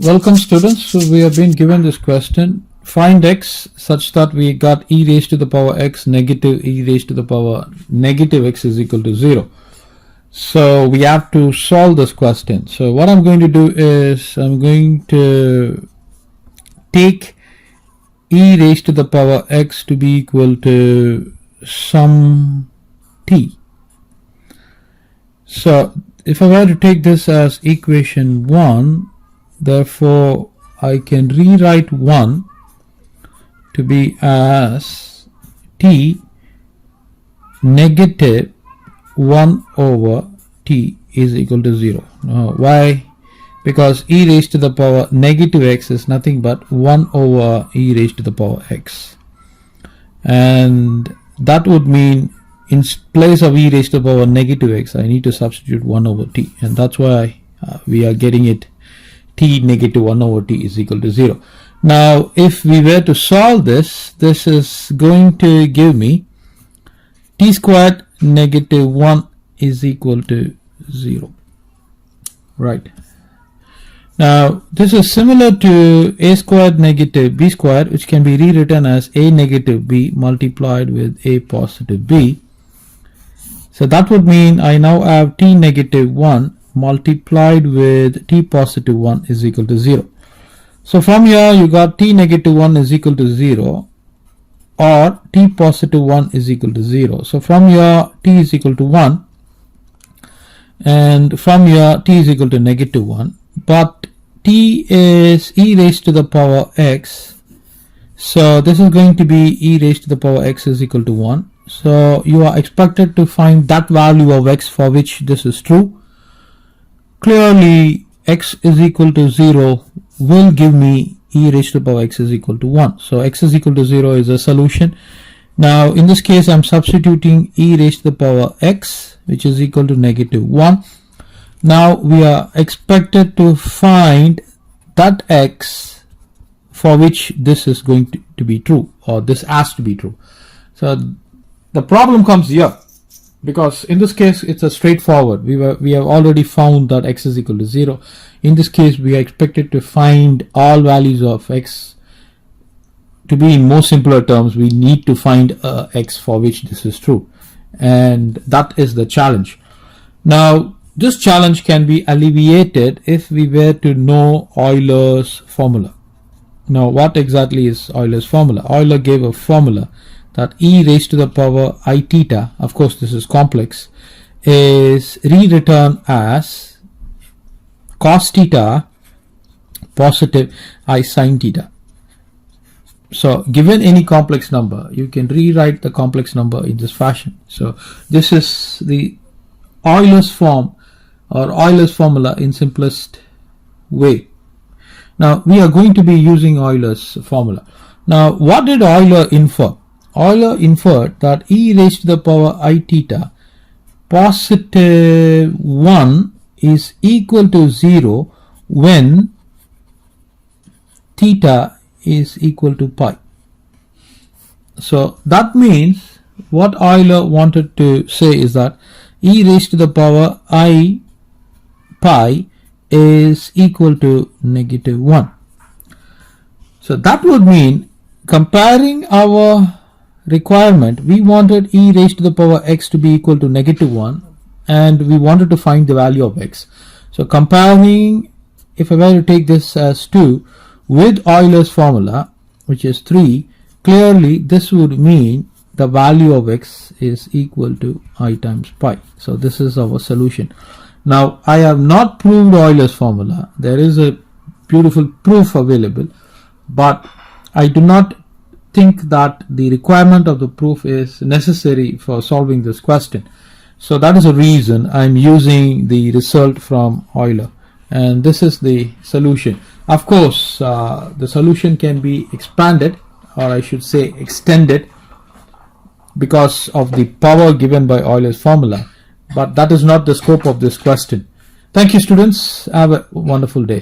Welcome students. So we have been given this question. Find x such that we got e raised to the power x negative e raised to the power negative x is equal to 0. So we have to solve this question. So what I'm going to do is I'm going to take e raised to the power x to be equal to some t. So if I were to take this as equation 1, therefore I can rewrite 1 to be as t negative 1 over t is equal to 0. Why? Because e raised to the power negative x is nothing but 1 over e raised to the power x, and that would mean in place of e raised to the power negative x I need to substitute 1 over t, and that's why we are getting it t negative 1 over t is equal to 0. Now if we were to solve this, this is going to give me t squared negative 1 is equal to 0. Right. Now this is similar to a squared negative b squared, which can be rewritten as a negative b multiplied with a positive b. So that would mean I now have t negative 1 multiplied with t positive 1 is equal to 0. So from here you got t negative 1 is equal to 0 or t positive 1 is equal to 0. So from here t is equal to 1, and from here t is equal to negative 1, but t is e raised to the power x, so this is going to be e raised to the power x is equal to 1. So you are expected to find that value of x for which this is true. Clearly x is equal to 0 will give me e raised to the power x is equal to 1. So x is equal to 0 is a solution. Now in this case I'm substituting e raised to the power x, which is equal to negative 1. Now we are expected to find that x for which this is going to be true, or this has to be true. So the problem comes here, because in this case it's a straightforward. We have already found that x is equal to 0. In this case we are expected to find all values of x. To be in more simpler terms, we need to find x for which this is true, and that is the challenge. Now this challenge can be alleviated if we were to know Euler's formula. Now what exactly is Euler's formula? Euler gave a formula that e raised to the power I theta, of course this is complex, is rewritten as cos theta positive I sin theta. So given any complex number, you can rewrite the complex number in this fashion. So this is the Euler's form, or Euler's formula in simplest way. Now we are going to be using Euler's formula. Now what did Euler infer? Euler inferred that e raised to the power I theta positive 1 is equal to 0 when theta is equal to pi. So that means what Euler wanted to say is that e raised to the power I pi is equal to negative 1. So that would mean, comparing our requirement, we wanted e raised to the power x to be equal to negative 1, and we wanted to find the value of x. So comparing, if I were to take this as 2 with Euler's formula, which is 3, clearly this would mean the value of x is equal to I times pi. So this is our solution. Now I have not proved Euler's formula. There is a beautiful proof available, but I do not think that the requirement of the proof is necessary for solving this question. So that is the reason I'm using the result from Euler, and this is the solution. Of course the solution can be expanded, or I should say extended, because of the power given by Euler's formula, but that is not the scope of this question. Thank you students, have a wonderful day.